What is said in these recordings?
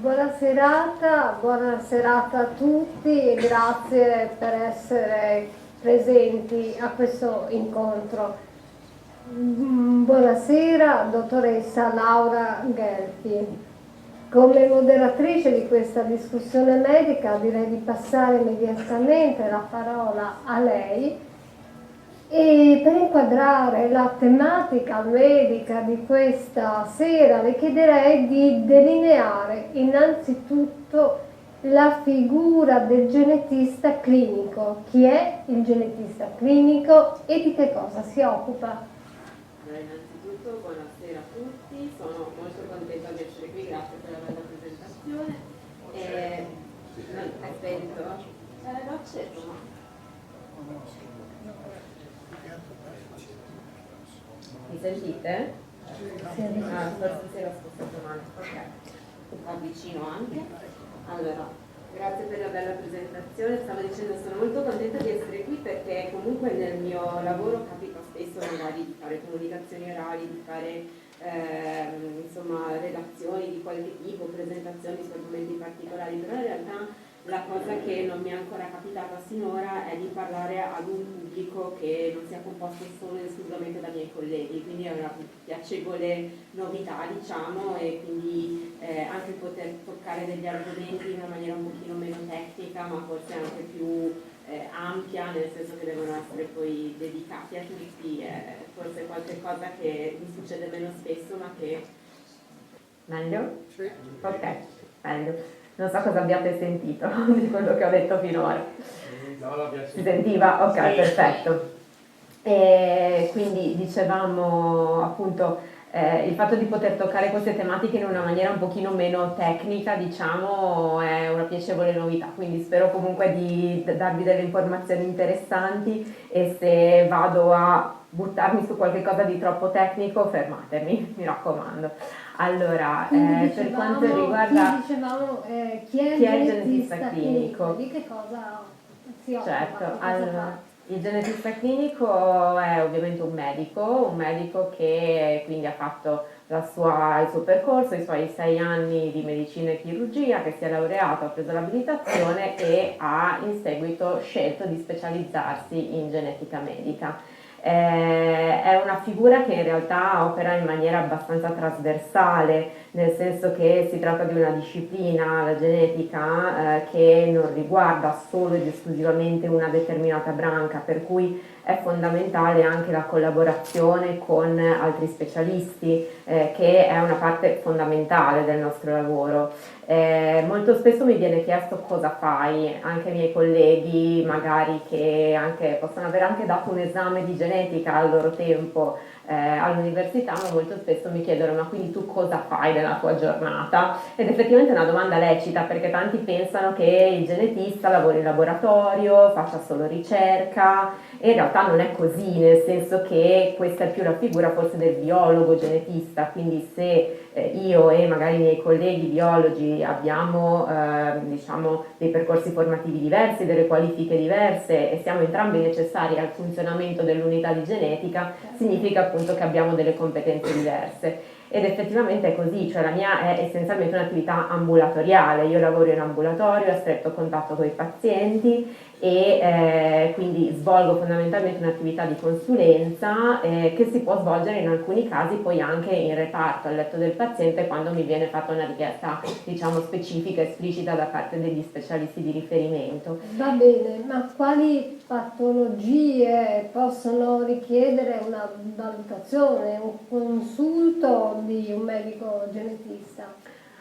Buona serata a tutti e grazie per essere presenti a questo incontro. Buonasera, dottoressa Laura Gelfi. Come moderatrice di questa discussione medica direi di passare immediatamente la parola a lei e per inquadrare la tematica medica di questa sera le chiederei di delineare innanzitutto la figura del genetista clinico. Chi è il genetista clinico e di che cosa si occupa? Innanzitutto buonasera a tutti, sono molto contenta di essere qui, grazie per la bella presentazione. È spento? L'ho acceso, ma... Mi sentite? Forse si era spostato male, ok. Avvicino anche. Allora, grazie per la bella presentazione. Stavo dicendo, sono molto contenta di essere qui perché comunque nel mio lavoro capita spesso magari di fare comunicazioni orali, di fare insomma relazioni di qualche tipo, presentazioni su argomenti particolari, però in realtà la cosa che non mi è ancora capitata sinora è di parlare ad un pubblico che non sia composto solo ed esclusivamente da miei colleghi, quindi è una piacevole novità, diciamo, e quindi anche poter toccare degli argomenti in una maniera un pochino meno tecnica, ma forse anche più ampia, nel senso che devono essere poi dedicati a tutti, forse qualche cosa che mi succede meno spesso, ma che... Meglio? Sì. Ok, meglio. Non so cosa abbiate sentito di quello che ho detto finora. No, si sentiva? Ok, sì. Perfetto. E quindi dicevamo appunto il fatto di poter toccare queste tematiche in una maniera un pochino meno tecnica, diciamo, è una piacevole novità, quindi spero comunque di darvi delle informazioni interessanti e se vado a buttarmi su qualche cosa di troppo tecnico fermatemi, mi raccomando. Allora, per quanto riguarda chi è il genetista clinico? Di che cosa si occupa? Certo, allora, il genetista clinico è ovviamente un medico che quindi ha fatto il suo percorso, i suoi 6 anni di medicina e chirurgia, che si è laureato, ha preso l'abilitazione e ha in seguito scelto di specializzarsi in genetica medica. È una figura che in realtà opera in maniera abbastanza trasversale, nel senso che si tratta di una disciplina, la genetica, che non riguarda solo ed esclusivamente una determinata branca, per cui è fondamentale anche la collaborazione con altri specialisti, che è una parte fondamentale del nostro lavoro. Molto spesso mi viene chiesto cosa fai, anche i miei colleghi magari che possono aver anche dato un esame di genetica al loro tempo all'università, ma molto spesso mi chiedono ma quindi tu cosa fai nella tua giornata? Ed effettivamente è una domanda lecita perché tanti pensano che il genetista lavori in laboratorio, faccia solo ricerca e in realtà non è così, nel senso che questa è più la figura forse del biologo genetista, quindi se io e magari i miei colleghi biologi abbiamo diciamo dei percorsi formativi diversi, delle qualifiche diverse e siamo entrambi necessari al funzionamento dell'unità di genetica, significa appunto che abbiamo delle competenze diverse. Ed effettivamente è così, cioè la mia è essenzialmente un'attività ambulatoriale, io lavoro in ambulatorio a stretto contatto con i pazienti e quindi svolgo fondamentalmente un'attività di consulenza che si può svolgere in alcuni casi poi anche in reparto, al letto del paziente, quando mi viene fatta una richiesta diciamo specifica, esplicita da parte degli specialisti di riferimento. Va bene, ma quali patologie possono richiedere una valutazione, un consulto di un medico genetista?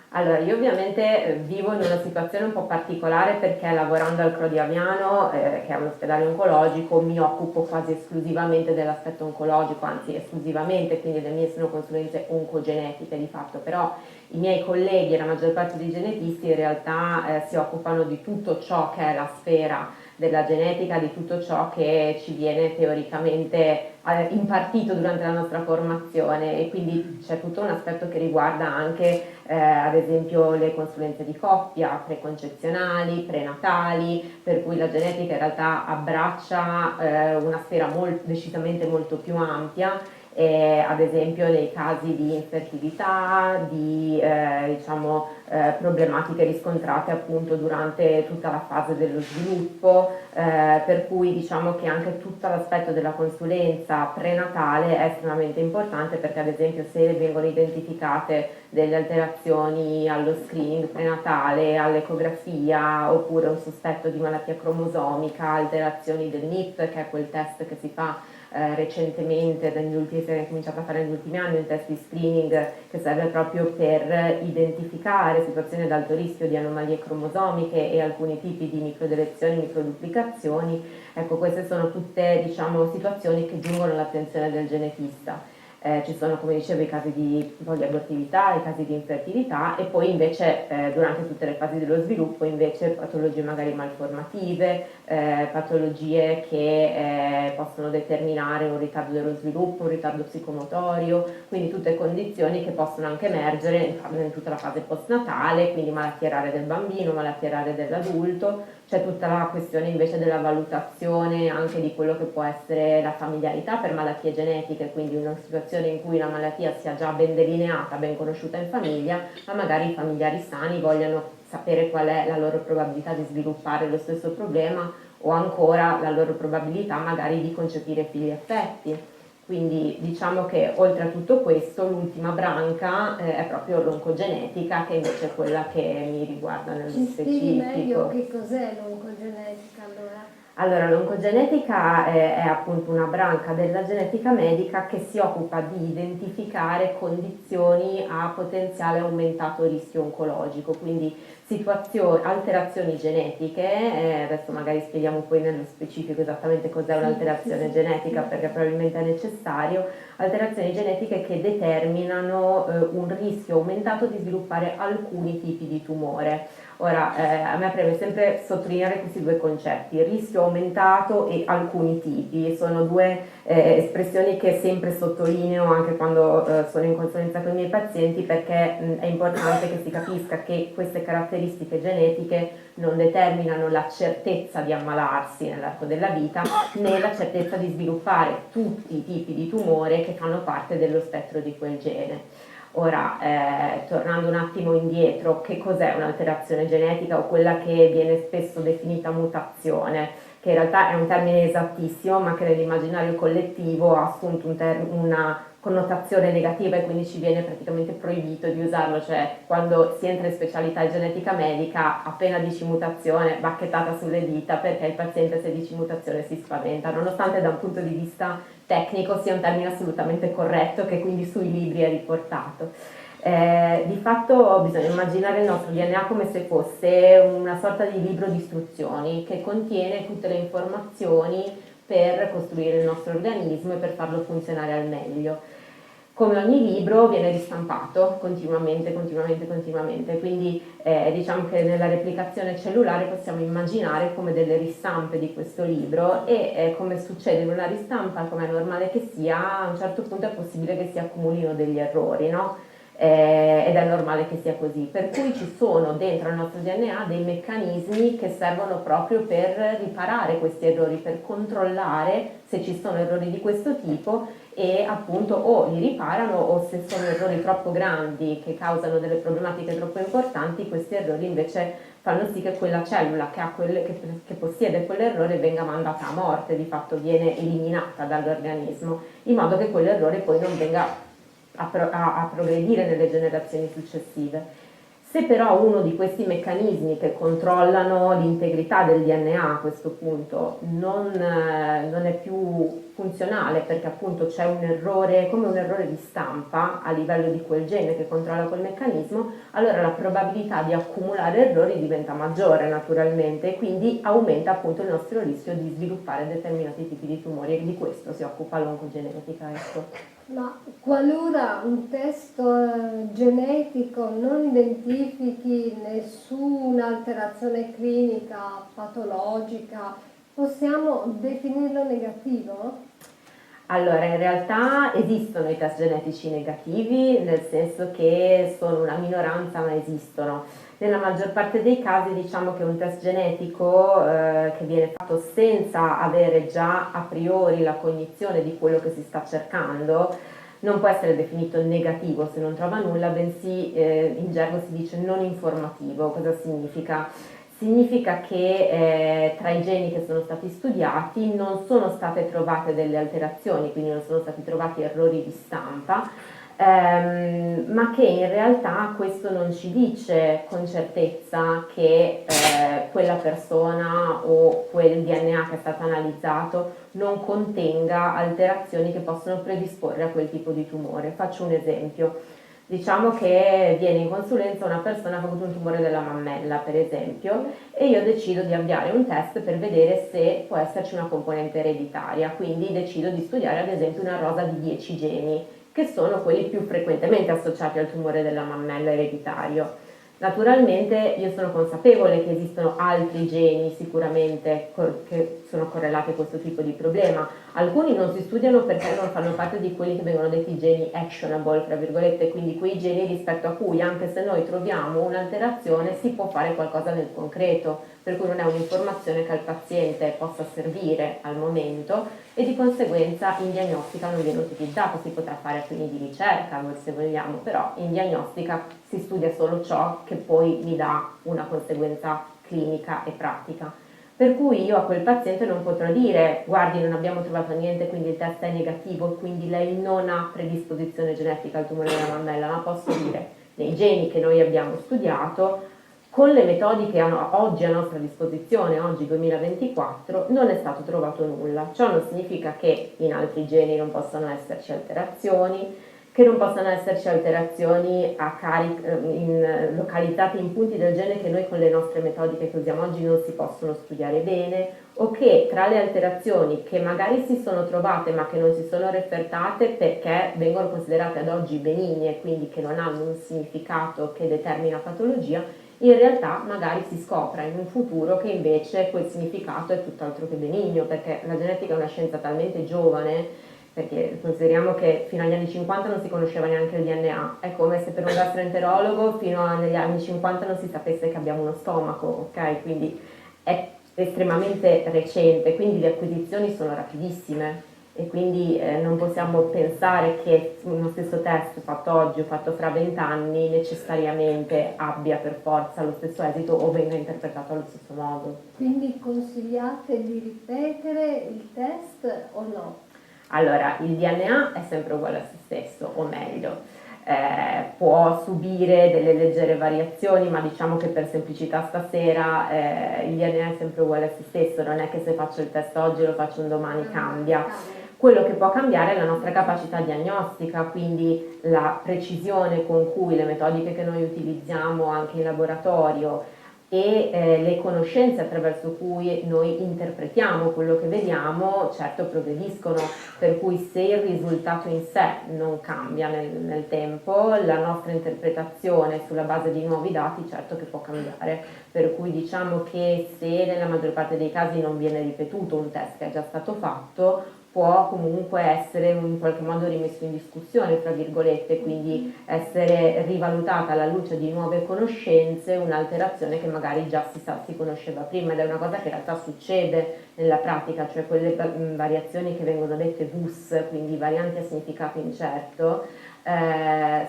Allora, io ovviamente vivo in una situazione un po' particolare perché lavorando al Cro di Aviano, che è un ospedale oncologico, mi occupo quasi esclusivamente dell'aspetto oncologico, anzi esclusivamente, quindi le mie sono consulenze oncogenetiche di fatto, però i miei colleghi e la maggior parte dei genetisti in realtà si occupano di tutto ciò che è la sfera della genetica, di tutto ciò che ci viene teoricamente impartito durante la nostra formazione e quindi c'è tutto un aspetto che riguarda anche ad esempio le consulenze di coppia, preconcezionali, prenatali, per cui la genetica in realtà abbraccia una sfera decisamente molto più ampia ad esempio nei casi di infertilità, di problematiche riscontrate appunto durante tutta la fase dello sviluppo, per cui diciamo che anche tutto l'aspetto della consulenza prenatale è estremamente importante, perché ad esempio se vengono identificate delle alterazioni allo screening prenatale, all'ecografia, oppure un sospetto di malattia cromosomica, alterazioni del NIP, che è quel test che si fa recentemente, si è cominciato a fare negli ultimi anni, un test di screening che serve proprio per identificare situazioni ad alto rischio di anomalie cromosomiche e alcuni tipi di microdelezioni, microduplicazioni. Ecco, queste sono tutte situazioni che giungono all'attenzione del genetista. Ci sono, come dicevo, i casi di poliabortività, i casi di infertilità, e poi invece durante tutte le fasi dello sviluppo invece patologie magari malformative, patologie che possono determinare un ritardo dello sviluppo, un ritardo psicomotorio, quindi tutte condizioni che possono anche emergere in tutta la fase postnatale, quindi malattie rare del bambino, malattie rare dell'adulto. C'è tutta la questione invece della valutazione anche di quello che può essere la familiarità per malattie genetiche, quindi una situazione in cui la malattia sia già ben delineata, ben conosciuta in famiglia, ma magari i familiari sani vogliano sapere qual è la loro probabilità di sviluppare lo stesso problema, o ancora la loro probabilità magari di concepire figli affetti. Quindi diciamo che oltre a tutto questo l'ultima branca è proprio l'oncogenetica, che invece è quella che mi riguarda nello Ci spieghi meglio specifico. che cos'è l'oncogenetica allora? Allora, l'oncogenetica è appunto una branca della genetica medica che si occupa di identificare condizioni a potenziale aumentato rischio oncologico, quindi alterazioni genetiche, adesso magari spieghiamo poi nello specifico esattamente cos'è un'alterazione genetica, perché probabilmente è necessario, alterazioni genetiche che determinano un rischio aumentato di sviluppare alcuni tipi di tumore. Ora, a me preme sempre sottolineare questi due concetti: rischio aumentato e alcuni tipi. Sono due espressioni che sempre sottolineo anche quando sono in consulenza con i miei pazienti, perché è importante che si capisca che queste caratteristiche genetiche non determinano la certezza di ammalarsi nell'arco della vita, né la certezza di sviluppare tutti i tipi di tumore che fanno parte dello spettro di quel gene. Ora, tornando un attimo indietro, che cos'è un'alterazione genetica, o quella che viene spesso definita mutazione, che in realtà è un termine esattissimo, ma che nell'immaginario collettivo ha assunto una connotazione negativa, e quindi ci viene praticamente proibito di usarlo, cioè quando si entra in specialità di genetica medica, appena dici mutazione, bacchettata sulle dita, perché il paziente, se dici mutazione, si spaventa, nonostante da un punto di vista tecnico sia un termine assolutamente corretto, che quindi sui libri è riportato. Di fatto bisogna immaginare il nostro DNA come se fosse una sorta di libro di istruzioni che contiene tutte le informazioni per costruire il nostro organismo e per farlo funzionare al meglio. Come ogni libro viene ristampato continuamente, quindi diciamo che nella replicazione cellulare possiamo immaginare come delle ristampe di questo libro, e come succede in una ristampa, come è normale che sia, a un certo punto è possibile che si accumulino degli errori, no? Ed è normale che sia così, per cui ci sono dentro il nostro DNA dei meccanismi che servono proprio per riparare questi errori, per controllare se ci sono errori di questo tipo, e appunto o li riparano, o se sono errori troppo grandi che causano delle problematiche troppo importanti, questi errori invece fanno sì che quella cellula che possiede quell'errore venga mandata a morte, di fatto viene eliminata dall'organismo, in modo che quell'errore poi non venga a progredire nelle generazioni successive. Se però uno di questi meccanismi che controllano l'integrità del DNA a questo punto non è più funzionale, perché appunto c'è un errore, come un errore di stampa a livello di quel gene che controlla quel meccanismo, allora la probabilità di accumulare errori diventa maggiore naturalmente, e quindi aumenta appunto il nostro rischio di sviluppare determinati tipi di tumori, e di questo si occupa l'oncogenetica. Ecco. Ma qualora un test genetico non identifichi nessuna alterazione clinica, patologica, possiamo definirlo negativo? Allora, in realtà esistono i test genetici negativi, nel senso che sono una minoranza, ma esistono. Nella maggior parte dei casi diciamo che un test genetico che viene fatto senza avere già a priori la cognizione di quello che si sta cercando non può essere definito negativo se non trova nulla, bensì in gergo si dice non informativo. Cosa significa? Significa che tra i geni che sono stati studiati non sono state trovate delle alterazioni, quindi non sono stati trovati errori di stampa, ma che in realtà questo non ci dice con certezza che quella persona o quel DNA che è stato analizzato non contenga alterazioni che possono predisporre a quel tipo di tumore. Faccio un esempio. Diciamo che viene in consulenza una persona che ha avuto un tumore della mammella, per esempio, e io decido di avviare un test per vedere se può esserci una componente ereditaria, quindi decido di studiare ad esempio una rosa di 10 geni, che sono quelli più frequentemente associati al tumore della mammella ereditario. Naturalmente io sono consapevole che esistono altri geni sicuramente che sono correlati a questo tipo di problema. Alcuni non si studiano perché non fanno parte di quelli che vengono detti geni actionable, tra virgolette, quindi quei geni rispetto a cui anche se noi troviamo un'alterazione si può fare qualcosa nel concreto, per cui non è un'informazione che al paziente possa servire al momento e di conseguenza in diagnostica non viene utilizzato, si potrà fare a fini di ricerca se vogliamo, però in diagnostica si studia solo ciò che poi mi dà una conseguenza clinica e pratica. Per cui io a quel paziente non potrò dire guardi non abbiamo trovato niente quindi il test è negativo quindi lei non ha predisposizione genetica al tumore della mammella, ma posso dire nei geni che noi abbiamo studiato con le metodiche oggi a nostra disposizione, oggi 2024, non è stato trovato nulla. Ciò non significa che in altri geni non possano esserci alterazioni, che non possano esserci alterazioni localizzate in punti del gene che noi con le nostre metodiche che usiamo oggi non si possono studiare bene, o che tra le alterazioni che magari si sono trovate ma che non si sono refertate perché vengono considerate ad oggi benigne, quindi che non hanno un significato che determina patologia, in realtà magari si scopra in un futuro che invece quel significato è tutt'altro che benigno, perché la genetica è una scienza talmente giovane, perché consideriamo che fino agli anni 50 non si conosceva neanche il DNA, è come se per un gastroenterologo fino agli anni 50 non si sapesse che abbiamo uno stomaco, ok? Quindi è estremamente recente, quindi le acquisizioni sono rapidissime e quindi non possiamo pensare che uno stesso test fatto oggi o fatto fra 20 anni necessariamente abbia per forza lo stesso esito o venga interpretato allo stesso modo. Quindi consigliate di ripetere il test o no? Allora, il DNA è sempre uguale a se stesso, o meglio, può subire delle leggere variazioni, ma diciamo che per semplicità stasera il DNA è sempre uguale a se stesso, non è che se faccio il test oggi e lo faccio un domani cambia. Quello che può cambiare è la nostra capacità diagnostica, quindi la precisione con cui le metodiche che noi utilizziamo anche in laboratorio e le conoscenze attraverso cui noi interpretiamo quello che vediamo, certo progrediscono, per cui se il risultato in sé non cambia nel tempo, la nostra interpretazione sulla base di nuovi dati certo che può cambiare, per cui diciamo che se nella maggior parte dei casi non viene ripetuto un test che è già stato fatto, può comunque essere in qualche modo rimesso in discussione, tra virgolette, quindi essere rivalutata alla luce di nuove conoscenze, un'alterazione che magari già si conosceva prima, ed è una cosa che in realtà succede nella pratica, cioè quelle variazioni che vengono dette VUS, quindi varianti a significato incerto,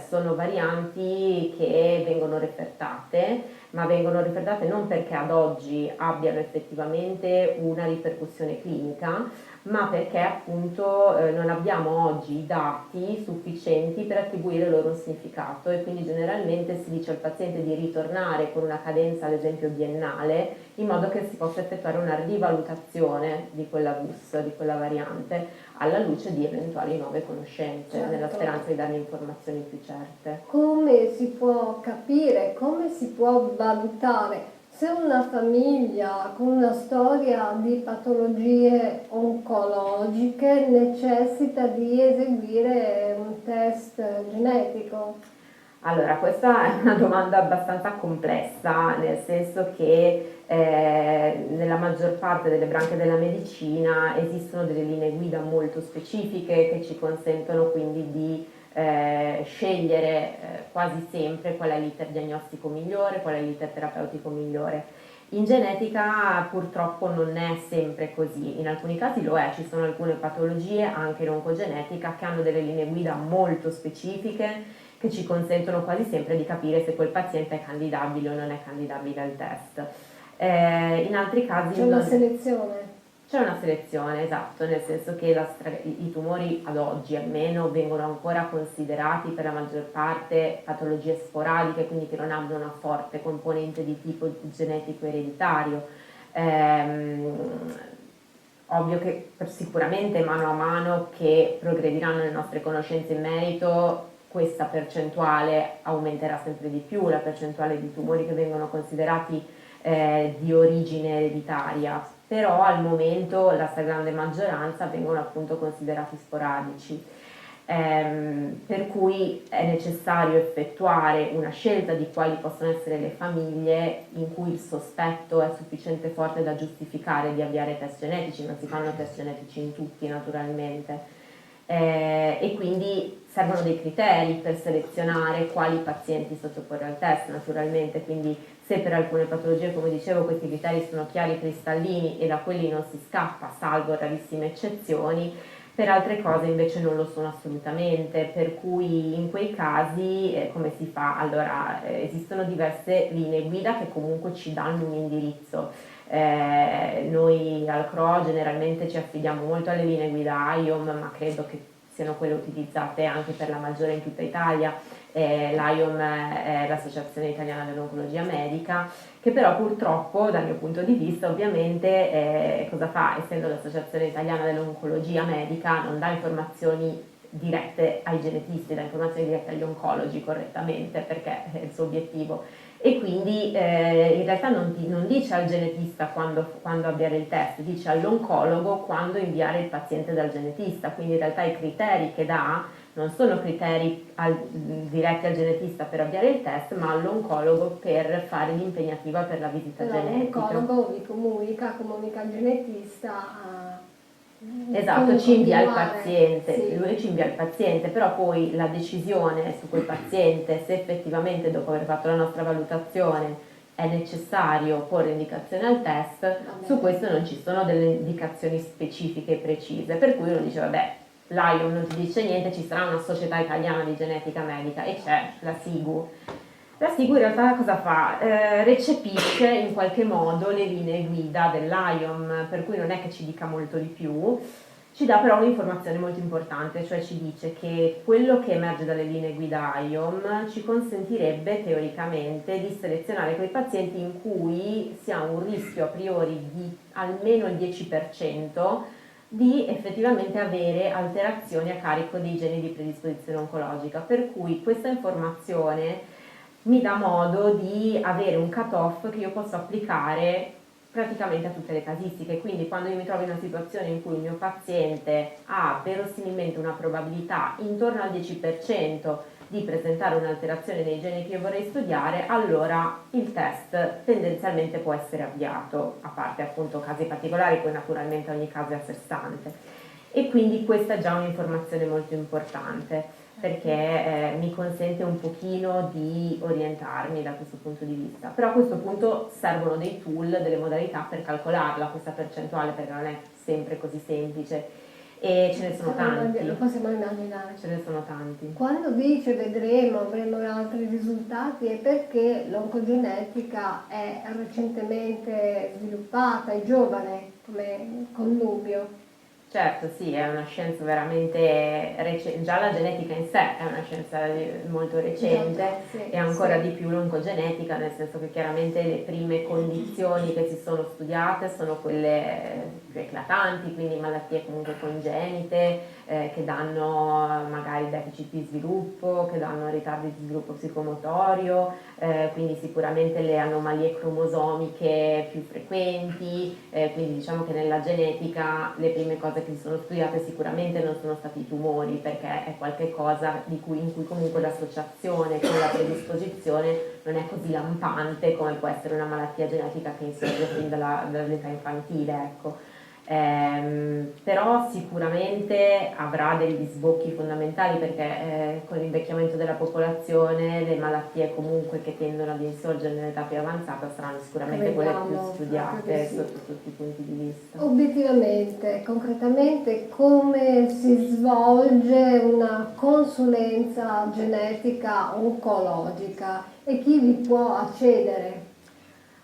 sono varianti che vengono refertate, ma vengono refertate non perché ad oggi abbiano effettivamente una ripercussione clinica, ma perché appunto non abbiamo oggi i dati sufficienti per attribuire loro un significato e quindi generalmente si dice al paziente di ritornare con una cadenza ad esempio biennale in modo che si possa effettuare una rivalutazione di quella VUS, di quella variante, alla luce di eventuali nuove conoscenze, Certo. nella speranza di dare informazioni più certe. Come si può capire, come si può valutare se una famiglia con una storia di patologie oncologiche necessita di eseguire un test genetico? Allora, questa è una domanda abbastanza complessa, nel senso che nella maggior parte delle branche della medicina esistono delle linee guida molto specifiche che ci consentono quindi di scegliere quasi sempre qual è l'iter diagnostico migliore, qual è l'iter terapeutico migliore. In genetica purtroppo non è sempre così, in alcuni casi lo è, ci sono alcune patologie anche in oncogenetica che hanno delle linee guida molto specifiche che ci consentono quasi sempre di capire se quel paziente è candidabile o non è candidabile al test. In altri casi C'è una selezione. c'è una selezione, esatto, nel senso che i tumori ad oggi almeno vengono ancora considerati per la maggior parte patologie sporadiche, quindi che non hanno una forte componente di tipo genetico ereditario. Ehm, Ovvio che sicuramente mano a mano che progrediranno le nostre conoscenze in merito, questa percentuale aumenterà sempre di più, la percentuale di tumori che vengono considerati di origine ereditaria, però al momento la stragrande maggioranza vengono appunto considerati sporadici. Per cui è necessario effettuare una scelta di quali possono essere le famiglie in cui il sospetto è sufficiente forte da giustificare di avviare test genetici, non si fanno test genetici in tutti naturalmente. E quindi servono dei criteri per selezionare quali pazienti sottoporre al test naturalmente, quindi se per alcune patologie, come dicevo, questi criteri sono chiari cristallini e da quelli non si scappa, salvo rarissime eccezioni, per altre cose invece non lo sono assolutamente, per cui in quei casi come si fa? Allora, esistono diverse linee guida che comunque ci danno un indirizzo. Noi al CRO generalmente ci affidiamo molto alle linee guida IOM, ma credo che siano quelle utilizzate anche per la maggiore in tutta Italia. L'IOM è l'Associazione Italiana dell'Oncologia Medica, che però purtroppo dal mio punto di vista ovviamente cosa fa? Essendo l'Associazione Italiana dell'Oncologia Medica non dà informazioni dirette ai genetisti, dà informazioni dirette agli oncologi correttamente perché è il suo obiettivo e quindi in realtà non dice al genetista quando avviare il test, dice all'oncologo quando inviare il paziente dal genetista, quindi in realtà i criteri che dà non sono criteri diretti al genetista per avviare il test, ma all'oncologo per fare l'impegnativa per la visita genetica. L'oncologo vi comunica al genetista. Esatto, ci invia il Continuare, paziente, sì. lui ci invia il paziente, però poi la decisione su quel paziente, se effettivamente dopo aver fatto la nostra valutazione è necessario porre indicazione al test, su questo non ci sono delle indicazioni specifiche e precise, per cui uno dice vabbè, l'AIOM non ti dice niente, ci sarà una società italiana di genetica medica e c'è la SIGU. La SIGU in realtà cosa fa? Recepisce in qualche modo le linee guida dell'IOM, per cui non è che ci dica molto di più, ci dà però un'informazione molto importante, cioè ci dice che quello che emerge dalle linee guida IOM ci consentirebbe teoricamente di selezionare quei pazienti in cui si ha un rischio a priori di almeno il 10% di effettivamente avere alterazioni a carico dei geni di predisposizione oncologica, per cui questa informazione mi dà modo di avere un cut-off che io posso applicare praticamente a tutte le casistiche, quindi quando io mi trovo in una situazione in cui il mio paziente ha verosimilmente una probabilità intorno al 10% di presentare un'alterazione nei geni che io vorrei studiare, allora il test tendenzialmente può essere avviato, a parte appunto casi particolari, poi naturalmente ogni caso è a sé stante. E quindi questa è già un'informazione molto importante perché mi consente un pochino di orientarmi da questo punto di vista. Però a questo punto servono dei tool, delle modalità per calcolarla questa percentuale, perché non è sempre così semplice. E ce ne sono tanti. Lo possiamo immaginare. Ce ne sono tanti. Quando dice vedremo, avremo altri risultati, è perché l'oncogenetica è recentemente sviluppata, è giovane come connubio. Certo, sì, è una scienza veramente recente, già la genetica in sé è una scienza molto recente Sì, e ancora sì. di più l'oncogenetica, nel senso che chiaramente le prime condizioni che si sono studiate sono quelle più eclatanti, quindi malattie comunque congenite che danno magari deficit di sviluppo, che danno ritardi di sviluppo psicomotorio, quindi sicuramente le anomalie cromosomiche più frequenti, quindi diciamo che nella genetica le prime cose che si sono studiate sicuramente non sono stati i tumori, perché è qualcosa in cui comunque l'associazione con la predisposizione non è così lampante come può essere una malattia genetica che insorge fin dall'età infantile, ecco. Però sicuramente avrà degli sbocchi fondamentali, perché con l'invecchiamento della popolazione le malattie comunque che tendono ad insorgere nell'età più avanzata saranno sicuramente quelle più Crediamo, anche studiate sì. sotto tutti i punti di vista. Obiettivamente, concretamente, come si svolge una consulenza genetica oncologica e chi vi può accedere?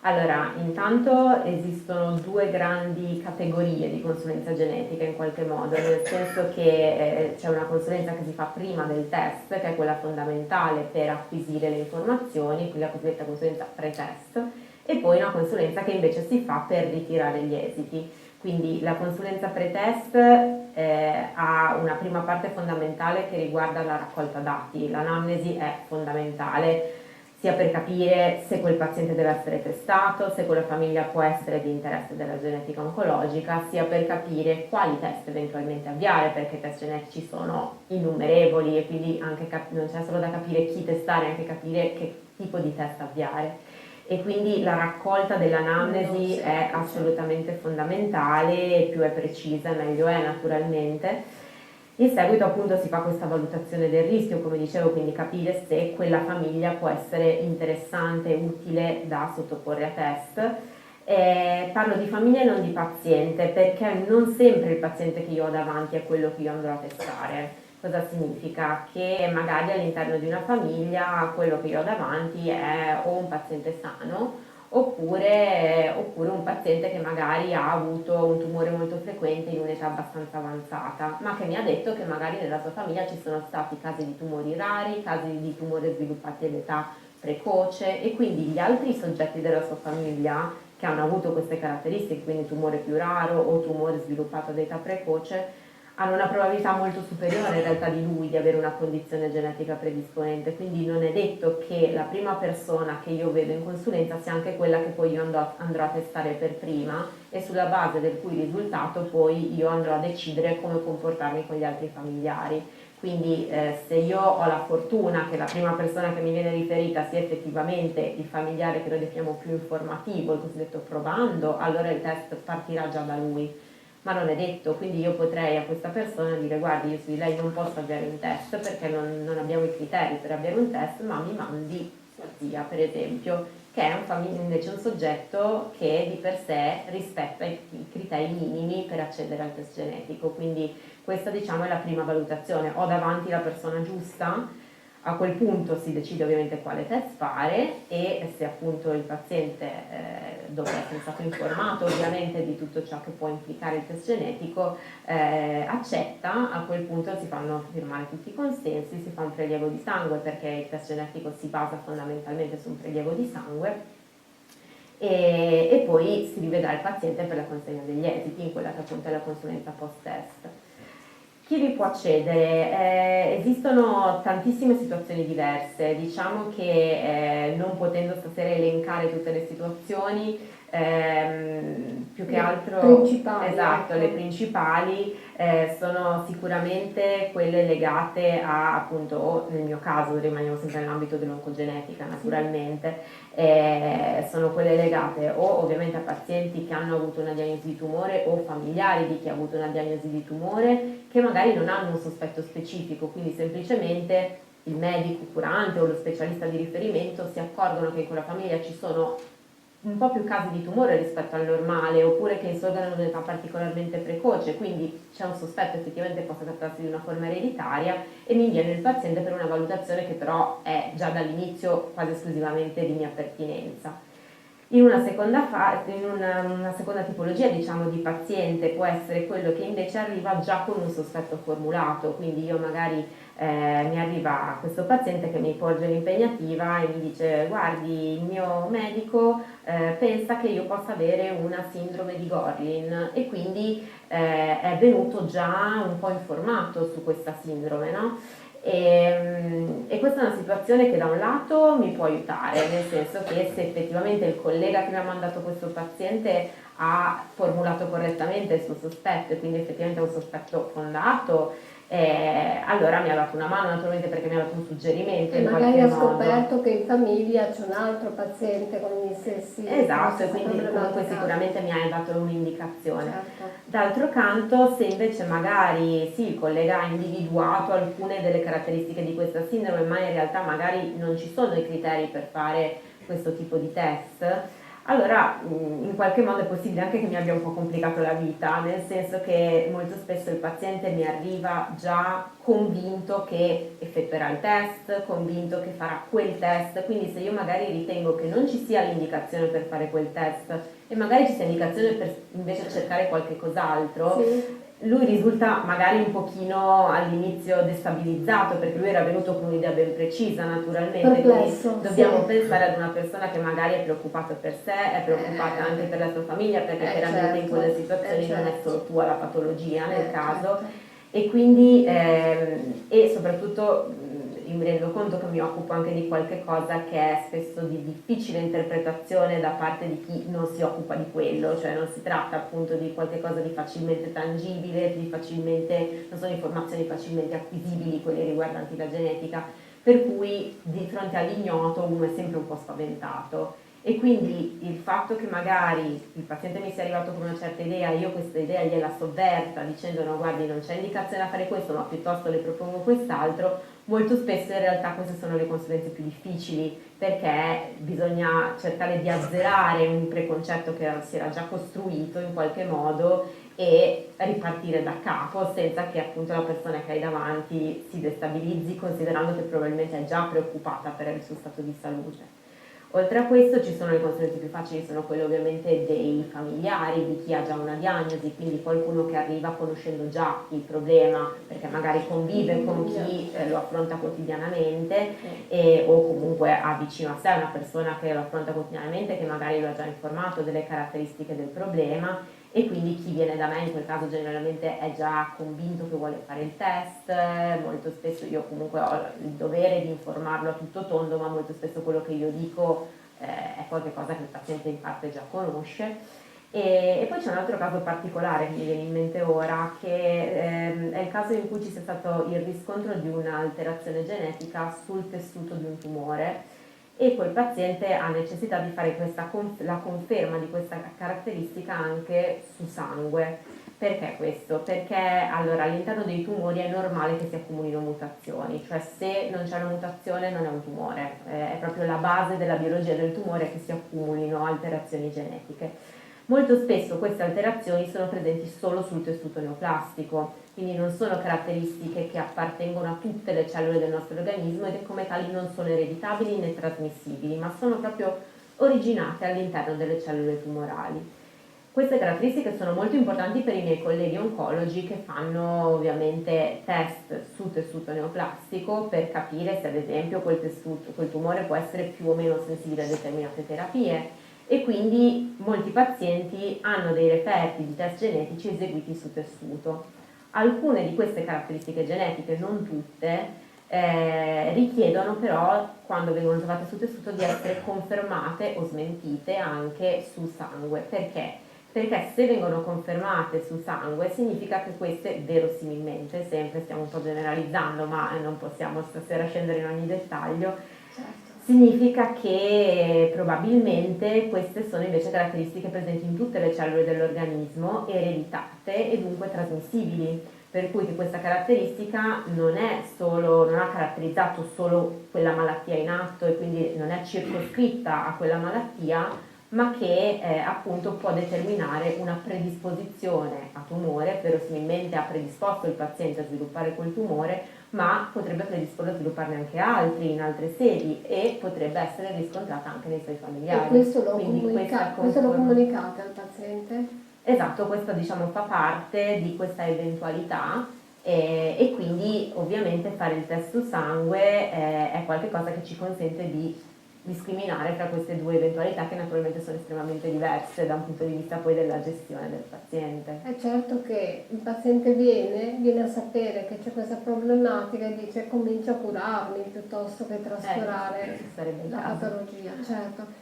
Allora, intanto esistono due grandi categorie di consulenza genetica in qualche modo, nel senso che c'è una consulenza che si fa prima del test, che è quella fondamentale per acquisire le informazioni, quindi la cosiddetta consulenza pre-test, e poi una consulenza che invece si fa per ritirare gli esiti. Quindi la consulenza pre-test ha una prima parte fondamentale che riguarda la raccolta dati, l'anamnesi è fondamentale sia per capire se quel paziente deve essere testato, se quella famiglia può essere di interesse della genetica oncologica, sia per capire quali test eventualmente avviare, perché i test genetici sono innumerevoli e quindi anche non c'è solo da capire chi testare, anche capire che tipo di test avviare. E quindi la raccolta dell'anamnesi è assolutamente fondamentale, più è precisa e meglio è naturalmente. In seguito appunto si fa questa valutazione del rischio, come dicevo, quindi capire se quella famiglia può essere interessante e utile da sottoporre a test. Parlo di famiglia e non di paziente, perché non sempre il paziente che io ho davanti è quello che io andrò a testare. Cosa significa? Che magari all'interno di una famiglia quello che io ho davanti è o un paziente sano oppure un paziente che magari ha avuto un tumore molto frequente in un'età abbastanza avanzata, ma che mi ha detto che magari nella sua famiglia ci sono stati casi di tumori rari, casi di tumore sviluppati all'età precoce, e quindi gli altri soggetti della sua famiglia che hanno avuto queste caratteristiche, quindi tumore più raro o tumore sviluppato ad età precoce, hanno una probabilità molto superiore in realtà di lui di avere una condizione genetica predisponente, quindi non è detto che la prima persona che io vedo in consulenza sia anche quella che poi io andrò a testare per prima, e sulla base del cui risultato poi io andrò a decidere come comportarmi con gli altri familiari. Quindi se io ho la fortuna che la prima persona che mi viene riferita sia effettivamente il familiare che noi definiamo più informativo, il cosiddetto probando, allora il test partirà già da lui. Ma non è detto, quindi io potrei a questa persona dire: guardi, io su di lei non posso avviare un test perché non abbiamo i criteri per avviare un test, ma mi mandi sua zia, per esempio, che è invece un soggetto che di per sé rispetta i criteri minimi per accedere al test genetico. Quindi questa, diciamo, è la prima valutazione: ho davanti la persona giusta? A quel punto si decide ovviamente quale test fare, e se appunto il paziente, dopo essere stato informato ovviamente di tutto ciò che può implicare il test genetico, accetta, a quel punto si fanno firmare tutti i consensi, si fa un prelievo di sangue, perché il test genetico si basa fondamentalmente su un prelievo di sangue, e poi si rivedrà il paziente per la consegna degli esiti in quella che appunto è la consulenza post-test. Chi vi può accedere? Esistono tantissime situazioni diverse, diciamo che non potendo stasera elencare tutte le situazioni, più che altro principali, esatto, ecco. le principali sono sicuramente quelle legate a, appunto, o nel mio caso rimaniamo sempre nell'ambito dell'oncogenetica naturalmente, sono quelle legate o ovviamente a pazienti che hanno avuto una diagnosi di tumore o familiari di chi ha avuto una diagnosi di tumore, che magari non hanno un sospetto specifico, quindi semplicemente il medico curante o lo specialista di riferimento si accorgono che in quella famiglia ci sono un po' più casi di tumore rispetto al normale, oppure che insorgano in un'età particolarmente precoce, quindi c'è un sospetto effettivamente possa trattarsi di una forma ereditaria, e mi inviano il paziente per una valutazione che però è già dall'inizio quasi esclusivamente di mia pertinenza. In una una seconda tipologia, diciamo, di paziente può essere quello che invece arriva già con un sospetto formulato, quindi io magari mi arriva questo paziente che mi porge l'impegnativa e mi dice: guardi, il mio medico pensa che io possa avere una sindrome di Gorlin, e quindi è venuto già un po' informato su questa sindrome, no? E questa è una situazione che da un lato mi può aiutare, nel senso che se effettivamente il collega che mi ha mandato questo paziente ha formulato correttamente il suo sospetto e quindi effettivamente è un sospetto fondato, allora mi ha dato una mano naturalmente perché mi ha dato un suggerimento E in magari qualche ha modo. scoperto che in famiglia c'è un altro paziente con gli stessi Esatto, e stessa quindi comunque problematica. sicuramente mi hai dato un'indicazione. Certo. D'altro canto, se invece magari sì, il collega ha individuato alcune delle caratteristiche di questa sindrome, ma in realtà magari non ci sono i criteri per fare questo tipo di test, allora in qualche modo è possibile anche che mi abbia un po' complicato la vita, nel senso che molto spesso il paziente mi arriva già convinto che effettuerà il test, convinto che farà quel test, quindi se io magari ritengo che non ci sia l'indicazione per fare quel test e magari ci sia indicazione per invece cercare qualche cos'altro, Sì. lui risulta magari un pochino all'inizio destabilizzato perché lui era venuto con un'idea ben precisa naturalmente, Perplesso, quindi dobbiamo sì. pensare ad una persona che magari è preoccupata per sé, è preoccupata anche per la sua famiglia perché chiaramente in Certo, quelle situazioni non è certo. solo tua la patologia nel caso Certo. e quindi e soprattutto io mi rendo conto che mi occupo anche di qualche cosa che è spesso di difficile interpretazione da parte di chi non si occupa di quello, cioè non si tratta appunto di qualche cosa di facilmente tangibile, di facilmente, non sono informazioni facilmente acquisibili quelle riguardanti la genetica, per cui di fronte all'ignoto uno è sempre un po' spaventato. E quindi il fatto che magari il paziente mi sia arrivato con una certa idea, io questa idea gliela sovverta dicendo no guardi non c'è indicazione a fare questo ma piuttosto le propongo quest'altro, molto spesso in realtà queste sono le conseguenze più difficili perché bisogna cercare di azzerare un preconcetto che si era già costruito in qualche modo e ripartire da capo senza che appunto la persona che hai davanti si destabilizzi considerando che probabilmente è già preoccupata per il suo stato di salute. Oltre a questo ci sono le conseguenze più facili, sono quelle ovviamente dei familiari, di chi ha già una diagnosi, quindi qualcuno che arriva conoscendo già il problema, perché magari convive con chi lo affronta quotidianamente o comunque ha vicino a sé una persona che lo affronta quotidianamente, che magari lo ha già informato delle caratteristiche del problema e quindi chi viene da me in quel caso generalmente è già convinto che vuole fare il test, molto spesso io comunque ho il dovere di informarlo a tutto tondo, ma molto spesso quello che io dico è qualcosa che il paziente in parte già conosce. E poi c'è un altro caso particolare che mi viene in mente ora, che è il caso in cui ci sia stato il riscontro di un'alterazione genetica sul tessuto di un tumore e quel paziente ha necessità di fare la conferma di questa caratteristica anche su sangue. Perché questo? Perché allora, all'interno dei tumori è normale che si accumulino mutazioni, cioè se non c'è una mutazione non è un tumore, è proprio la base della biologia del tumore che si accumulino alterazioni genetiche. Molto spesso queste alterazioni sono presenti solo sul tessuto neoplastico, quindi non sono caratteristiche che appartengono a tutte le cellule del nostro organismo e che come tali non sono ereditabili né trasmissibili, ma sono proprio originate all'interno delle cellule tumorali. Queste caratteristiche sono molto importanti per i miei colleghi oncologi che fanno ovviamente test sul tessuto neoplastico per capire se ad esempio quel tumore può essere più o meno sensibile a determinate terapie e quindi molti pazienti hanno dei referti di test genetici eseguiti su tessuto. Alcune di queste caratteristiche genetiche, non tutte, richiedono però, quando vengono trovate su tessuto, di essere confermate o smentite anche sul sangue. Perché? Perché se vengono confermate sul sangue significa che queste verosimilmente, sempre stiamo un po' generalizzando ma non possiamo stasera scendere in ogni dettaglio, significa che probabilmente queste sono invece caratteristiche presenti in tutte le cellule dell'organismo, ereditate e dunque trasmissibili, per cui che questa caratteristica non ha caratterizzato solo quella malattia in atto e quindi non è circoscritta a quella malattia, ma che appunto può determinare una predisposizione a tumore, verosimilmente ha predisposto il paziente a sviluppare quel tumore, ma potrebbe predisporre a svilupparne anche altri in altre sedi e potrebbe essere riscontrata anche nei suoi familiari. E questo lo, questo lo conforma... comunicate al paziente? Esatto, questo diciamo fa parte di questa eventualità e quindi ovviamente fare il test su sangue è qualcosa che ci consente di discriminare tra queste due eventualità che naturalmente sono estremamente diverse da un punto di vista poi della gestione del paziente. È certo che il paziente viene a sapere che c'è questa problematica e dice comincio a curarmi piuttosto che trascurare sarebbe il la caso. patologia, certo.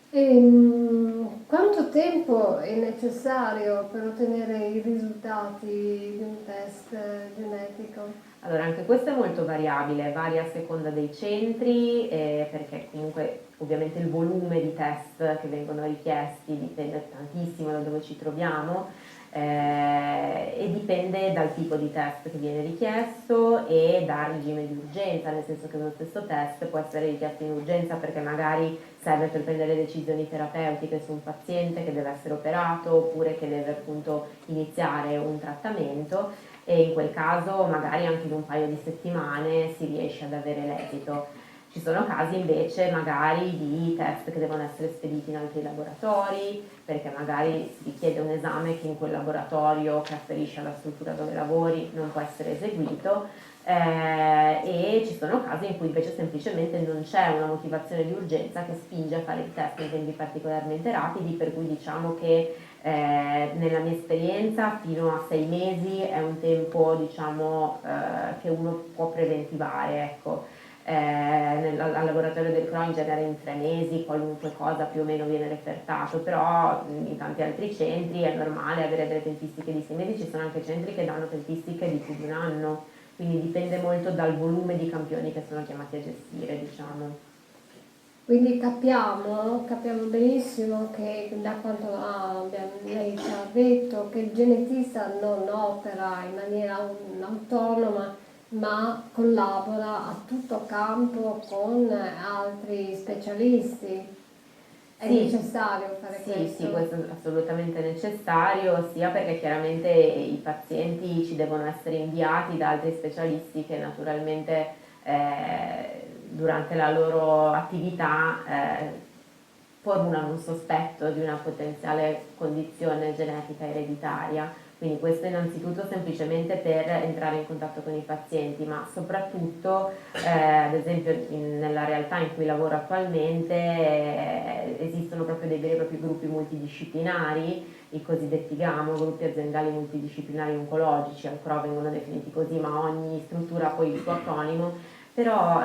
Quanto tempo è necessario per ottenere i risultati di un test genetico? Allora, anche questo è molto variabile, varia a seconda dei centri, perché comunque ovviamente il volume di test che vengono richiesti dipende tantissimo da dove ci troviamo, e dipende dal tipo di test che viene richiesto e dal regime di urgenza, nel senso che lo stesso test può essere richiesto in urgenza perché magari serve per prendere decisioni terapeutiche su un paziente che deve essere operato oppure che deve appunto iniziare un trattamento, e in quel caso magari anche in un paio di settimane si riesce ad avere l'esito. Ci sono casi invece magari di test che devono essere spediti in altri laboratori, perché magari si richiede un esame che in quel laboratorio che afferisce alla struttura dove lavori non può essere eseguito, e ci sono casi in cui invece semplicemente non c'è una motivazione di urgenza che spinge a fare il test in tempi particolarmente rapidi, per cui diciamo che nella mia esperienza fino a 6 mesi è un tempo diciamo, che uno può preventivare, ecco. Al laboratorio del CRO in genere in 3 mesi qualunque cosa più o meno viene refertato, però in tanti altri centri è normale avere delle tempistiche di 6 mesi, ci sono anche centri che danno tempistiche di più di un anno, quindi dipende molto dal volume di campioni che sono chiamati a gestire, diciamo. Quindi capiamo benissimo che da quanto lei ci ha detto che il genetista non opera in maniera autonoma ma collabora a tutto campo con altri specialisti. È Sì, necessario fare sì, questo. questo è assolutamente necessario, sia perché chiaramente i pazienti ci devono essere inviati da altri specialisti che naturalmente durante la loro attività formulano un sospetto di una potenziale condizione genetica ereditaria. Quindi questo innanzitutto semplicemente per entrare in contatto con i pazienti, ma soprattutto ad esempio nella realtà in cui lavoro attualmente esistono proprio dei veri e propri gruppi multidisciplinari, i cosiddetti GAMO, gruppi aziendali multidisciplinari oncologici, al CRO vengono definiti così, ma ogni struttura ha poi il suo acronimo. Però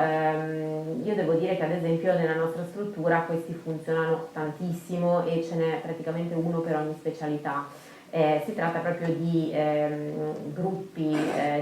io devo dire che ad esempio nella nostra struttura questi funzionano tantissimo e ce n'è praticamente uno per ogni specialità. Si tratta proprio di gruppi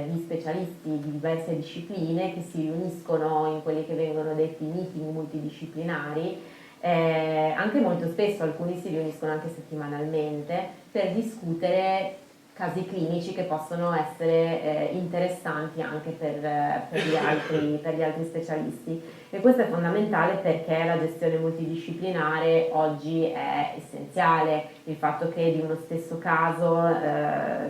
di specialisti di diverse discipline che si riuniscono in quelli che vengono detti meeting multidisciplinari, anche molto spesso alcuni si riuniscono anche settimanalmente per discutere casi clinici che possono essere interessanti anche per gli altri specialisti, e questo è fondamentale perché la gestione multidisciplinare oggi è essenziale. Il fatto che di uno stesso caso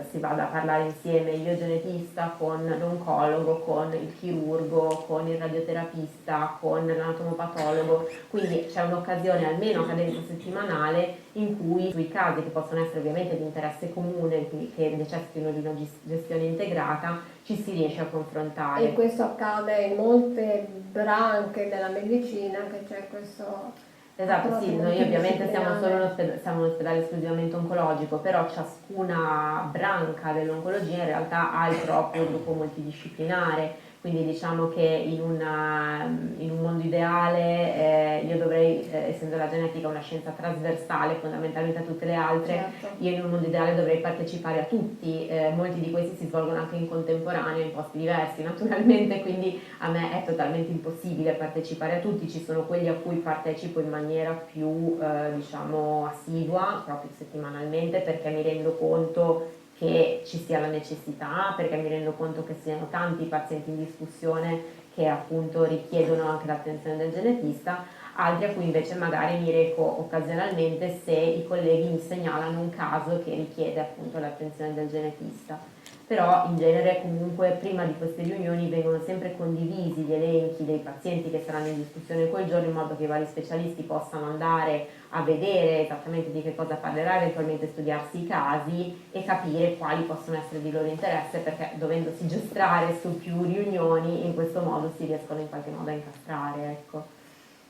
si vada a parlare insieme io genetista con l'oncologo, con il chirurgo, con il radioterapista, con l'anatomopatologo, quindi c'è un'occasione almeno a cadenza settimanale in cui sui casi che possono essere ovviamente di interesse comune, quindi che necessitino di una gestione integrata, ci si riesce a confrontare. E questo accade in molte branche della medicina, che c'è questo Esatto, sì, approccio noi ovviamente multidisciplinare. siamo un ospedale esclusivamente oncologico, però ciascuna branca dell'oncologia in realtà ha il proprio gruppo multidisciplinare, quindi diciamo che in un mondo ideale io dovrei, essendo la genetica una scienza trasversale fondamentalmente a tutte le altre, Certo. io in un mondo ideale dovrei partecipare a tutti, molti di questi si svolgono anche in contemporanea in posti diversi naturalmente, quindi a me è totalmente impossibile partecipare a tutti, ci sono quelli a cui partecipo in maniera più diciamo assidua, proprio settimanalmente, perché mi rendo conto che ci sia la necessità, perché mi rendo conto che siano tanti i pazienti in discussione che appunto richiedono anche l'attenzione del genetista, altri a cui invece magari mi reco occasionalmente se i colleghi mi segnalano un caso che richiede appunto l'attenzione del genetista. Però in genere comunque prima di queste riunioni vengono sempre condivisi gli elenchi dei pazienti che saranno in discussione quel giorno, in modo che i vari specialisti possano andare a vedere esattamente di che cosa parlerà, eventualmente studiarsi i casi e capire quali possono essere di loro interesse, perché dovendosi giostrare su più riunioni in questo modo si riescono in qualche modo a incastrare, ecco.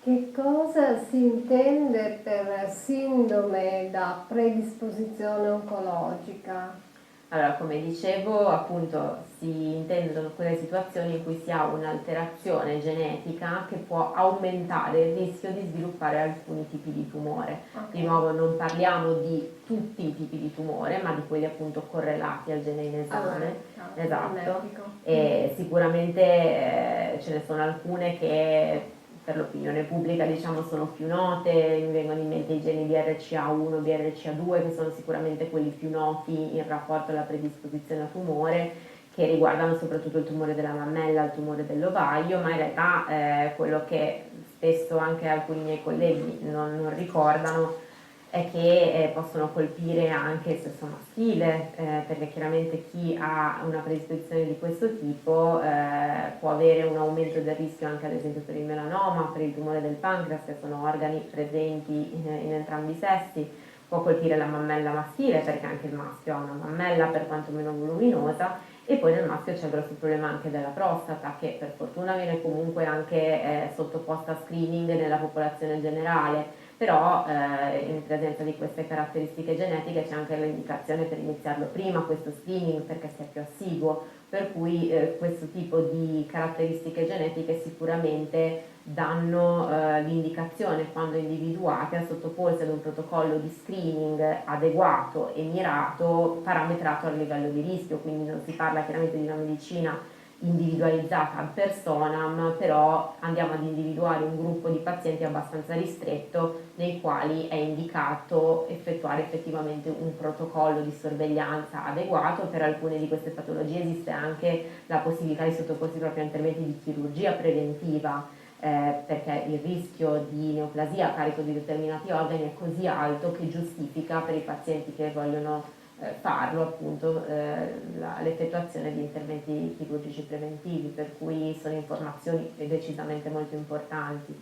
Che cosa si intende per sindrome da predisposizione oncologica? Allora, come dicevo, appunto si intendono quelle situazioni in cui si ha un'alterazione genetica che può aumentare il rischio di sviluppare alcuni tipi di tumore. Di nuovo non parliamo di tutti i tipi di tumore, ma di quelli appunto correlati al gene in esame. Esatto. E sicuramente ce ne sono alcune che per l'opinione pubblica diciamo sono più note, mi vengono in mente i geni BRCA1, BRCA2 che sono sicuramente quelli più noti in rapporto alla predisposizione a tumore, che riguardano soprattutto il tumore della mammella, il tumore dell'ovaio, ma in realtà quello che spesso anche alcuni miei colleghi non ricordano è che possono colpire anche il sesso maschile, perché chiaramente chi ha una predisposizione di questo tipo può avere un aumento del rischio anche ad esempio per il melanoma, per il tumore del pancreas, che sono organi presenti in entrambi i sessi, può colpire la mammella maschile perché anche il maschio ha una mammella per quanto meno voluminosa, e poi nel maschio c'è il grosso problema anche della prostata, che per fortuna viene comunque anche sottoposta a screening nella popolazione generale, però in presenza di queste caratteristiche genetiche c'è anche l'indicazione per iniziarlo prima questo screening perché sia più assiduo, per cui questo tipo di caratteristiche genetiche sicuramente danno l'indicazione, quando individuate, a sottoporsi ad un protocollo di screening adeguato e mirato, parametrato al livello di rischio, quindi non si parla chiaramente di una medicina individualizzata ad personam, però andiamo ad individuare un gruppo di pazienti abbastanza ristretto nei quali è indicato effettuare effettivamente un protocollo di sorveglianza adeguato. Per alcune di queste patologie esiste anche la possibilità di sottoporsi proprio a interventi di chirurgia preventiva, perché il rischio di neoplasia a carico di determinati organi è così alto che giustifica per i pazienti che vogliono farlo appunto l'effettuazione di interventi chirurgici preventivi, per cui sono informazioni decisamente molto importanti.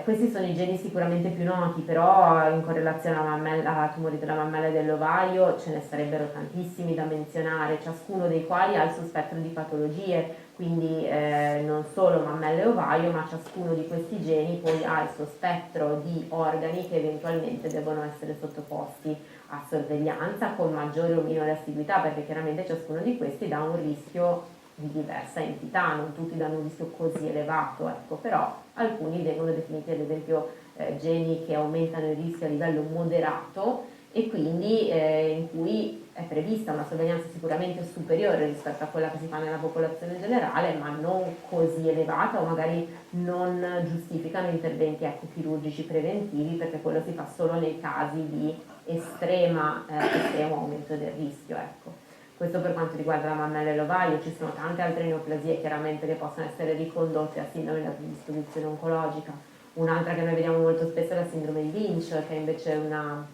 Questi sono i geni sicuramente più noti, però in correlazione a tumori della mammella e dell'ovaio ce ne sarebbero tantissimi da menzionare, ciascuno dei quali ha il suo spettro di patologie, quindi non solo mammella e ovaio, ma ciascuno di questi geni poi ha il suo spettro di organi che eventualmente devono essere sottoposti a sorveglianza con maggiore o minore assiduità, perché chiaramente ciascuno di questi dà un rischio di diversa entità, non tutti danno un rischio così elevato, ecco, però alcuni vengono definiti ad esempio geni che aumentano il rischio a livello moderato e quindi in cui è prevista una sorveglianza sicuramente superiore rispetto a quella che si fa nella popolazione generale, ma non così elevata, o magari non giustificano interventi chirurgici preventivi, perché quello si fa solo nei casi di estremo aumento del rischio, ecco. Questo per quanto riguarda la mammella e l'ovaio. Ci sono tante altre neoplasie chiaramente che possono essere ricondotte a sindrome da predisposizione oncologica. Un'altra che noi vediamo molto spesso è la sindrome di Lynch, che è invece una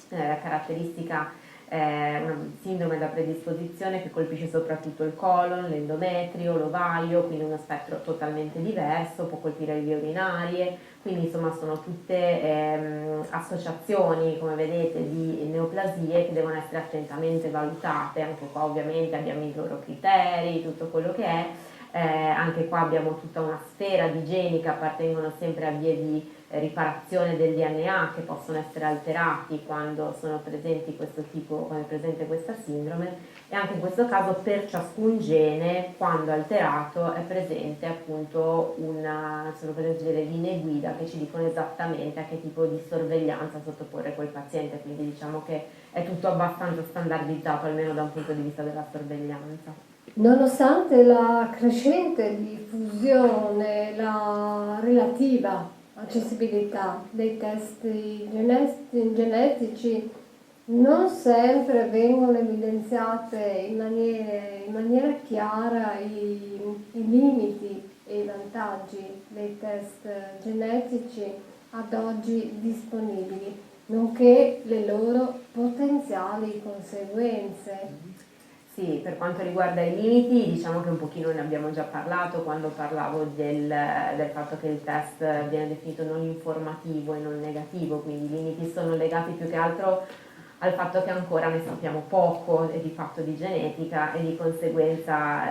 caratteristica, una sindrome da predisposizione che colpisce soprattutto il colon, l'endometrio, l'ovaio, quindi uno spettro totalmente diverso, può colpire le vie urinarie, quindi insomma sono tutte associazioni, come vedete, di neoplasie che devono essere attentamente valutate. Anche qua ovviamente abbiamo i loro criteri, tutto quello che è. Anche qua abbiamo tutta una sfera di geni che appartengono sempre a vie di riparazione del DNA, che possono essere alterati quando sono presenti questo tipo, quando è presente questa sindrome, e anche in questo caso per ciascun gene, quando alterato, è presente appunto sono presenti delle linee guida che ci dicono esattamente a che tipo di sorveglianza sottoporre quel paziente, quindi diciamo che è tutto abbastanza standardizzato, almeno da un punto di vista della sorveglianza. Nonostante la crescente diffusione, la relativa accessibilità dei test genetici, non sempre vengono evidenziate in maniera chiara i limiti e i vantaggi dei test genetici ad oggi disponibili, nonché le loro potenziali conseguenze. Sì, per quanto riguarda i limiti, diciamo che un pochino ne abbiamo già parlato quando parlavo del fatto che il test viene definito non informativo e non negativo, quindi i limiti sono legati più che altro al fatto che ancora ne sappiamo poco di fatto di genetica e di conseguenza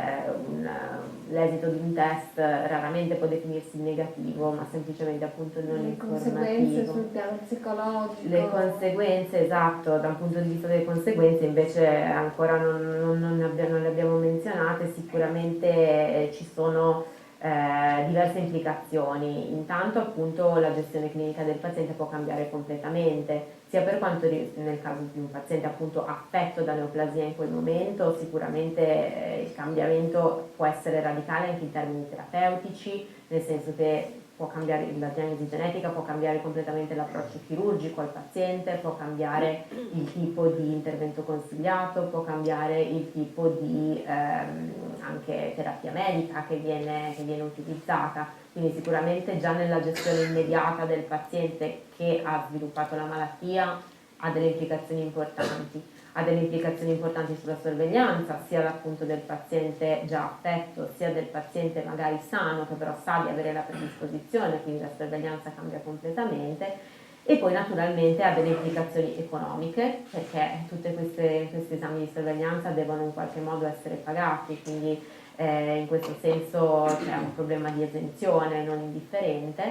l'esito di un test raramente può definirsi negativo, ma semplicemente appunto non Le informativo. conseguenze sul piano psicologico. Le conseguenze, esatto, dal punto di vista delle conseguenze invece ancora non le abbiamo menzionate, sicuramente ci sono diverse implicazioni. Intanto appunto la gestione clinica del paziente può cambiare completamente, sia per quanto nel caso di un paziente appunto affetto da neoplasia in quel momento, sicuramente il cambiamento può essere radicale anche in termini terapeutici, nel senso che può cambiare la diagnosi genetica, può cambiare completamente l'approccio chirurgico al paziente, può cambiare il tipo di intervento consigliato, può cambiare il tipo di anche terapia medica che viene utilizzata. Quindi sicuramente già nella gestione immediata del paziente che ha sviluppato la malattia ha delle implicazioni importanti. Ha delle implicazioni importanti sulla sorveglianza, sia dal punto del paziente già affetto, sia del paziente magari sano che però sa di avere la predisposizione, quindi la sorveglianza cambia completamente. E poi naturalmente ha delle implicazioni economiche, perché tutti questi esami di sorveglianza devono in qualche modo essere pagati, quindi in questo senso c'è un problema di esenzione non indifferente.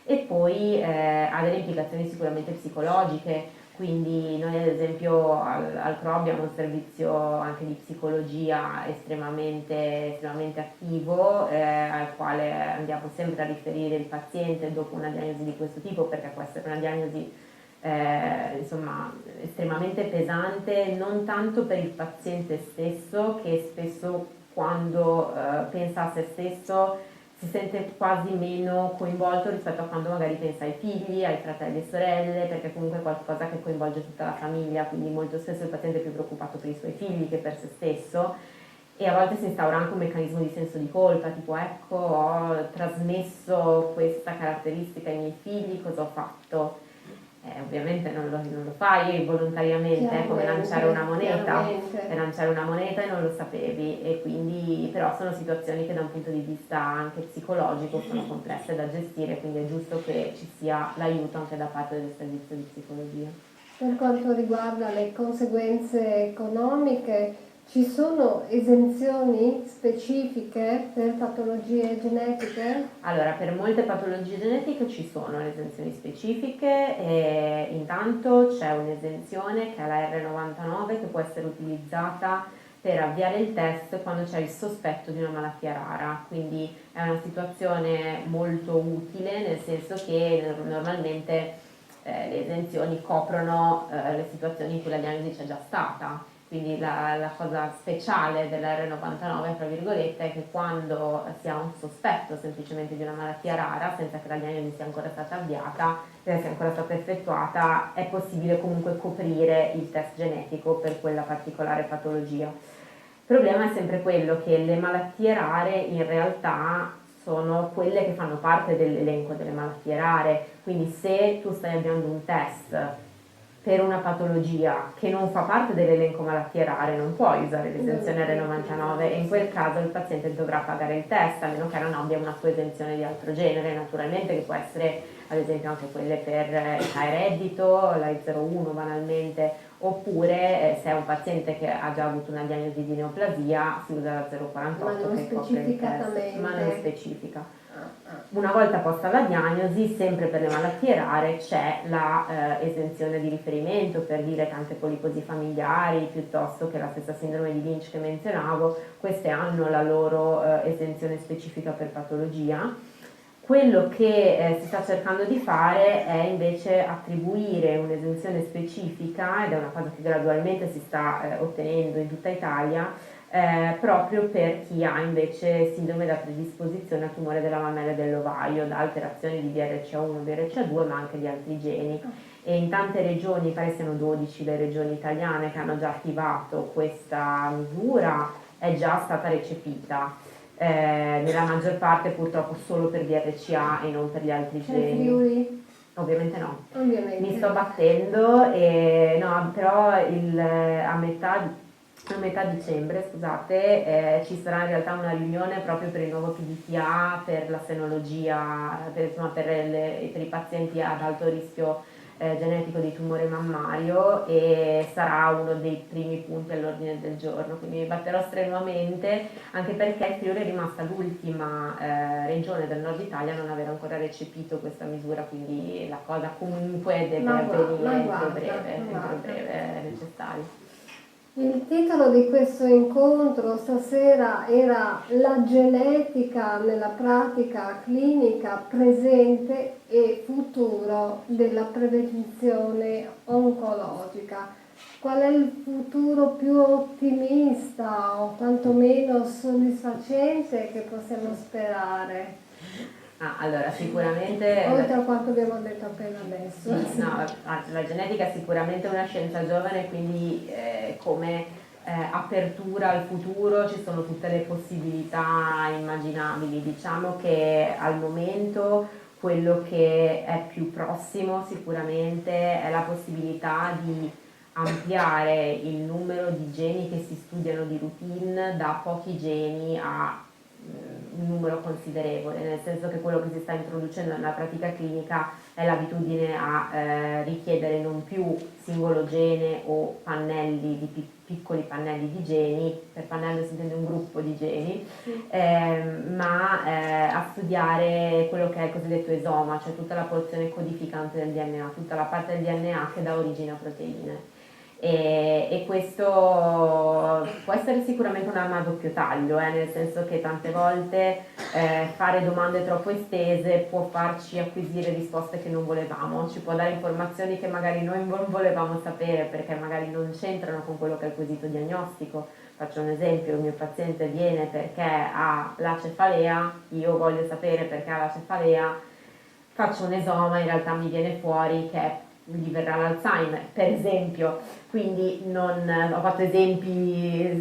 E poi ha delle implicazioni sicuramente psicologiche, quindi noi ad esempio al CRO abbiamo un servizio anche di psicologia estremamente attivo, al quale andiamo sempre a riferire il paziente dopo una diagnosi di questo tipo, perché può essere una diagnosi insomma estremamente pesante, non tanto per il paziente stesso, che spesso quando pensa a se stesso si sente quasi meno coinvolto rispetto a quando magari pensa ai figli, ai fratelli e sorelle, perché comunque è qualcosa che coinvolge tutta la famiglia, quindi molto spesso il paziente è più preoccupato per i suoi figli che per se stesso, e a volte si instaura anche un meccanismo di senso di colpa, tipo ecco ho trasmesso questa caratteristica ai miei figli, cosa ho fatto? Ovviamente non lo fai volontariamente, è come lanciare una moneta, chiaramente. e lanciare una moneta e non lo sapevi, e quindi però sono situazioni che da un punto di vista anche psicologico sono complesse da gestire, quindi è giusto che ci sia l'aiuto anche da parte del servizio di psicologia. Per quanto riguarda le conseguenze economiche, ci sono esenzioni specifiche per patologie genetiche? Allora, per molte patologie genetiche ci sono le esenzioni specifiche, e intanto c'è un'esenzione che è la R99 che può essere utilizzata per avviare il test quando c'è il sospetto di una malattia rara, quindi è una situazione molto utile, nel senso che normalmente le esenzioni coprono le situazioni in cui la diagnosi c'è già stata. Quindi la cosa speciale dell'R99, tra virgolette, è che quando si ha un sospetto semplicemente di una malattia rara, senza che la diagnosi sia ancora stata avviata, sia ancora stata effettuata, è possibile comunque coprire il test genetico per quella particolare patologia. Il problema è sempre quello che le malattie rare in realtà sono quelle che fanno parte dell'elenco delle malattie rare, quindi se tu stai avviando un test per una patologia che non fa parte dell'elenco malattie rare non puoi usare l'esenzione R99, e in quel caso il paziente dovrà pagare il test, a meno che non abbia una sua esenzione di altro genere, naturalmente, che può essere ad esempio anche quelle per età e reddito, la E01 banalmente, oppure se è un paziente che ha già avuto una diagnosi di neoplasia si usa la 048 che copre il test, ma non specifica. Una volta posta la diagnosi, sempre per le malattie rare c'è la esenzione di riferimento, per dire tante poliposi familiari piuttosto che la stessa sindrome di Lynch che menzionavo, queste hanno la loro esenzione specifica per patologia. Quello che si sta cercando di fare è invece attribuire un'esenzione specifica, ed è una cosa che gradualmente si sta ottenendo in tutta Italia, proprio per chi ha invece sindrome da predisposizione a tumore della mammella e dell'ovaio, da alterazioni di BRCA1, BRCA2, ma anche di altri geni. E in tante regioni, pare siano 12 le regioni italiane che hanno già attivato questa misura, è già stata recepita. Nella maggior parte purtroppo solo per BRCA e non per gli altri geni. Friuli? Ovviamente no. Ovviamente. Mi sto battendo, no, però a metà dicembre, scusate, ci sarà in realtà una riunione proprio per il nuovo PDTA, per la senologia, per i pazienti ad alto rischio genetico di tumore mammario e sarà uno dei primi punti all'ordine del giorno, quindi mi batterò strenuamente, anche perché il Friuli è rimasta l'ultima regione del nord Italia a non aver ancora recepito questa misura, quindi la cosa comunque deve avvenire entro breve, è necessario. Il titolo di questo incontro stasera era La genetica nella pratica clinica presente e futuro della prevenzione oncologica. Qual è il futuro più ottimista o quantomeno soddisfacente che possiamo sperare? Allora, sicuramente Oltre a quanto abbiamo detto appena adesso. sì, no, la genetica è sicuramente una scienza giovane, quindi come apertura al futuro ci sono tutte le possibilità immaginabili. Diciamo che al momento quello che è più prossimo sicuramente è la possibilità di ampliare il numero di geni che si studiano di routine da pochi geni a un numero considerevole, nel senso che quello che si sta introducendo nella pratica clinica è l'abitudine a richiedere non più singolo gene o pannelli di piccoli pannelli di geni, per pannello si intende un gruppo di geni, ma a studiare quello che è il cosiddetto esoma, cioè tutta la porzione codificante del DNA, tutta la parte del DNA che dà origine a proteine. E questo può essere sicuramente un'arma a doppio taglio, nel senso che tante volte fare domande troppo estese può farci acquisire risposte che non volevamo, ci può dare informazioni che magari noi non volevamo sapere perché magari non c'entrano con quello che è il quesito diagnostico. Faccio un esempio: il mio paziente viene perché ha la cefalea, io voglio sapere perché ha la cefalea, faccio un esoma, in realtà mi viene fuori che gli verrà l'Alzheimer, per esempio. Quindi ho fatto esempi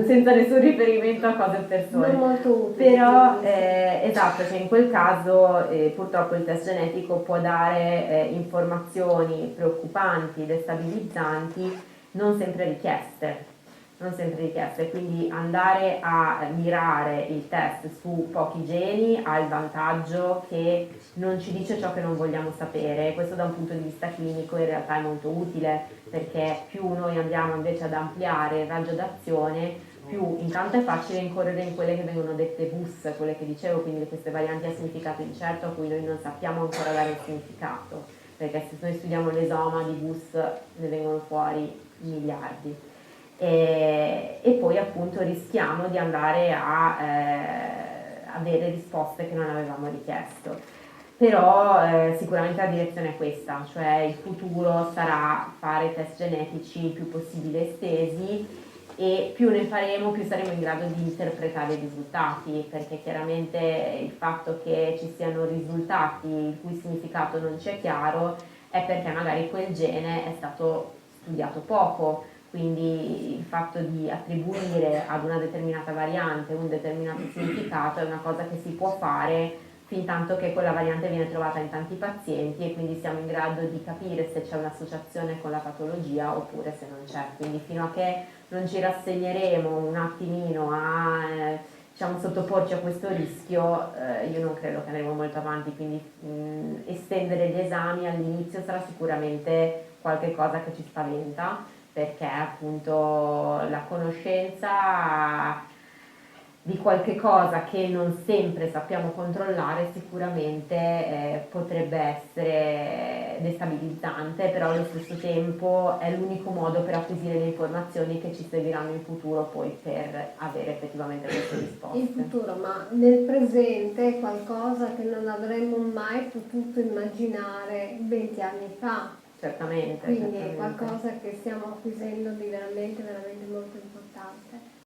senza nessun riferimento a cose o persone. Non molto utili. Però esatto, cioè in quel caso purtroppo il test genetico può dare informazioni preoccupanti, destabilizzanti, non sempre richieste. Non sempre richieste, quindi andare a mirare il test su pochi geni ha il vantaggio che non ci dice ciò che non vogliamo sapere. Questo da un punto di vista clinico in realtà è molto utile, perché più noi andiamo invece ad ampliare il raggio d'azione, più intanto è facile incorrere in quelle che vengono dette VUS, quelle che dicevo, quindi queste varianti a significato incerto a cui noi non sappiamo ancora dare un significato, perché se noi studiamo l'esoma di VUS ne vengono fuori miliardi. E poi appunto rischiamo di andare a avere risposte che non avevamo richiesto. Però sicuramente la direzione è questa, cioè il futuro sarà fare test genetici il più possibile estesi, e più ne faremo più saremo in grado di interpretare i risultati, perché chiaramente il fatto che ci siano risultati il cui significato non ci è chiaro è perché magari quel gene è stato studiato poco. Quindi il fatto di attribuire ad una determinata variante un determinato significato è una cosa che si può fare fin tanto che quella variante viene trovata in tanti pazienti, e quindi siamo in grado di capire se c'è un'associazione con la patologia oppure se non c'è. Quindi fino a che non ci rassegneremo un attimino a diciamo, sottoporci a questo rischio, io non credo che andremo molto avanti, quindi estendere gli esami all'inizio sarà sicuramente qualche cosa che ci spaventa, perché appunto la conoscenza di qualche cosa che non sempre sappiamo controllare sicuramente potrebbe essere destabilizzante, però allo stesso tempo è l'unico modo per acquisire le informazioni che ci serviranno in futuro poi per avere effettivamente queste risposte. In futuro, ma nel presente è qualcosa che non avremmo mai potuto immaginare 20 anni fa. Certamente. Quindi è qualcosa che stiamo acquisendo di veramente, veramente molto importante.